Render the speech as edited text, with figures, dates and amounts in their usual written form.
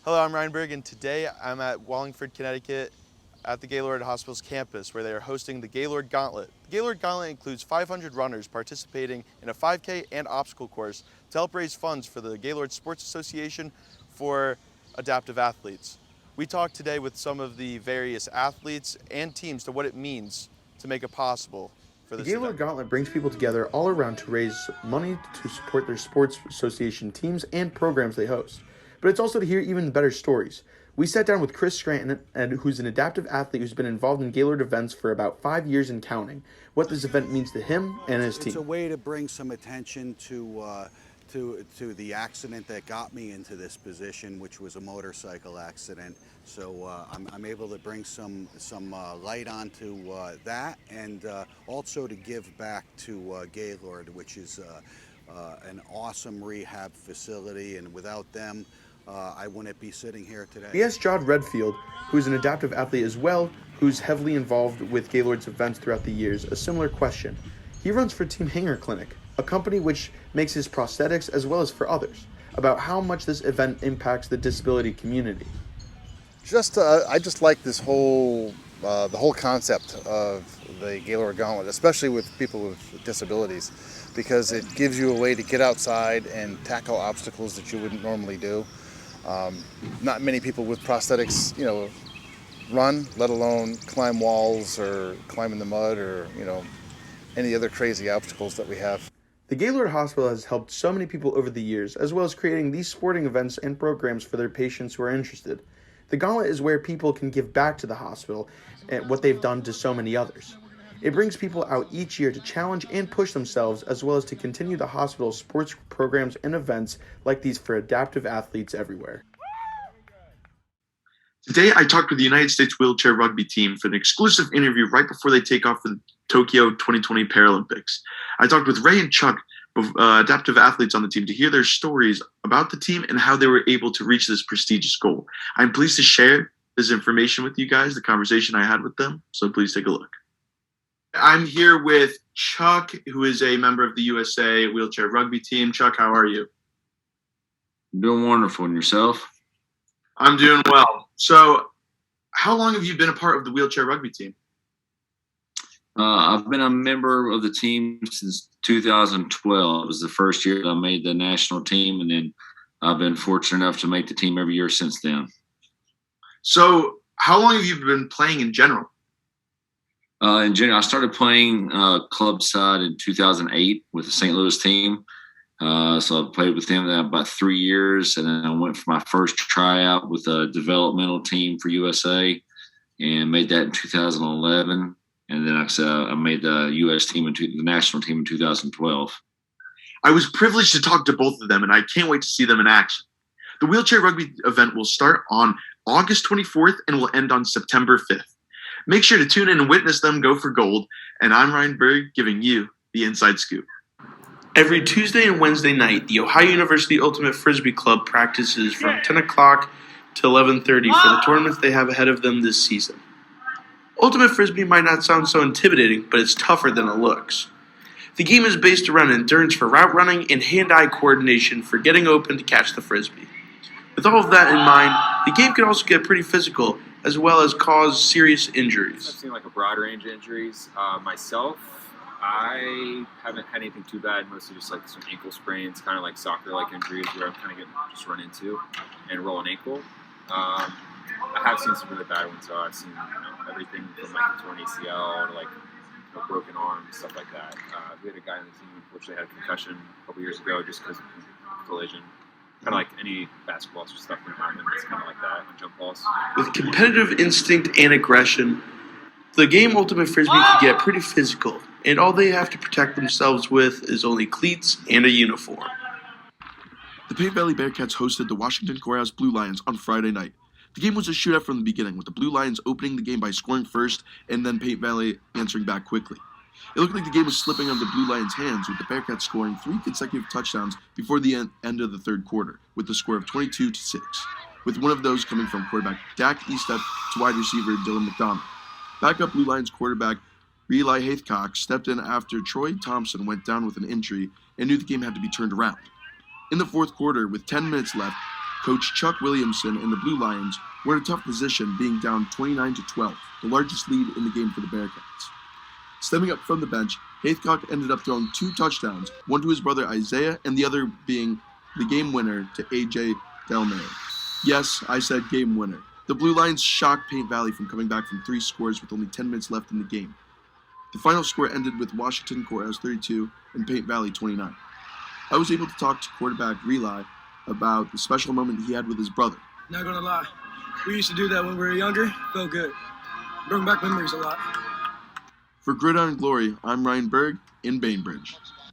Hello, I'm Ryan Burg, and today I'm at Wallingford, Connecticut at the Gaylord Hospital's campus where they are hosting the Gaylord Gauntlet. The Gaylord Gauntlet includes 500 runners participating in a 5K and obstacle course to help raise funds for the Gaylord Sports Association for adaptive athletes. We talked today with some of the various athletes and teams to what it means to make it possible for The this Gaylord event. Gauntlet brings people together all around to raise money to support their sports association teams and programs they host. But it's also to hear even better stories. We sat down with Chris Scranton, who's an adaptive athlete who's been involved in Gaylord events for about 5 years and counting, what this event means to him and his It's a team. way to bring some attention to the accident that got me into this position, which was a motorcycle accident. So I'm able to bring some light onto that, and also to give back to Gaylord, which is an awesome rehab facility, and without them, I wouldn't be sitting here today. We asked Jod Redfield, who's an adaptive athlete as well, who's heavily involved with Gaylord's events throughout the years, a similar question. He runs for Team Hanger Clinic, a company which makes his prosthetics as well as for others, about how much this event impacts the disability community. I just like this the whole concept of the Gaylord Gauntlet, especially with people with disabilities, because it gives you a way to get outside and tackle obstacles that you wouldn't normally do. Not many people with prosthetics, run, let alone climb walls or climb in the mud or, any other crazy obstacles that we have. The Gaylord Hospital has helped so many people over the years, as well as creating these sporting events and programs for their patients who are interested. The Gauntlet is where people can give back to the hospital and what they've done to so many others. It brings people out each year to challenge and push themselves, as well as to continue the hospital's sports programs and events like these for adaptive athletes everywhere. Today, I talked with the United States wheelchair rugby team for an exclusive interview right before they take off for the Tokyo 2020 Paralympics. I talked with Ray and Chuck, adaptive athletes on the team, to hear their stories about the team and how they were able to reach this prestigious goal. I'm pleased to share this information with you guys, the conversation I had with them, so please take a look. I'm here with Chuck, who is a member of the USA wheelchair rugby team. Chuck, how are you? Doing wonderful. And yourself? I'm doing well. So, how long have you been a part of the wheelchair rugby team? I've been a member of the team since 2012. It was the first year that I made the national team, and then I've been fortunate enough to make the team every year since then. So, how long have you been playing in general? In general, I started playing club side in 2008 with the St. Louis team. So I played with them about 3 years, and then I went for my first tryout with a developmental team for USA and made that in 2011. And then I made the U.S. team, the national team in 2012. I was privileged to talk to both of them, and I can't wait to see them in action. The wheelchair rugby event will start on August 24th and will end on September 5th. Make sure to tune in and witness them go for gold. And I'm Ryan Burg, giving you the inside scoop. Every Tuesday and Wednesday night, the Ohio University Ultimate Frisbee Club practices from 10 o'clock to 11:30 for the tournaments they have ahead of them this season. Ultimate Frisbee might not sound so intimidating, but it's tougher than it looks. The game is based around endurance for route running and hand-eye coordination for getting open to catch the Frisbee. With all of that in mind, the game can also get pretty physical, as well as cause serious injuries. I've seen like a broad range of injuries. Myself, I haven't had anything too bad, mostly just like some ankle sprains, kind of like soccer-like injuries where I'm kind of getting just run into and roll an ankle. I have seen some really bad ones, so I've seen everything from like a torn ACL to like broken arm, stuff like that. We had a guy on the team who unfortunately had a concussion a couple years ago just because of a collision. Kind of like any basketball stuff can happen. It's kind of like that on jump balls. With competitive instinct and aggression, the game Ultimate Frisbee can get pretty physical, and all they have to protect themselves with is only cleats and a uniform. The Paint Valley Bearcats hosted the Washington Courthouse Blue Lions on Friday night. The game was a shootout from the beginning, with the Blue Lions opening the game by scoring first and then Paint Valley answering back quickly. It looked like the game was slipping out of the Blue Lions' hands, with the Bearcats scoring 3 consecutive touchdowns before the end of the third quarter, with the score of 22-6, with one of those coming from quarterback Dak Estep to wide receiver Dylan McDonald. Backup Blue Lions quarterback Eli Haithcock stepped in after Troy Thompson went down with an injury and knew the game had to be turned around. In the fourth quarter, with 10 minutes left, Coach Chuck Williamson and the Blue Lions were in a tough position, being down 29-12, the largest lead in the game for the Bearcats. Stemming up from the bench, Haithcock ended up throwing 2 touchdowns, one to his brother Isaiah and the other being the game winner to AJ Delmare. Yes, I said game winner. The Blue Lions shocked Paint Valley from coming back from 3 scores with only 10 minutes left in the game. The final score ended with Washington Courthouse 32 and Paint Valley 29. I was able to talk to quarterback Reli about the special moment he had with his brother. Not gonna lie, we used to do that when we were younger. Felt good. Bring back memories a lot. For Gridiron Glory, I'm Ryan Burg in Bainbridge.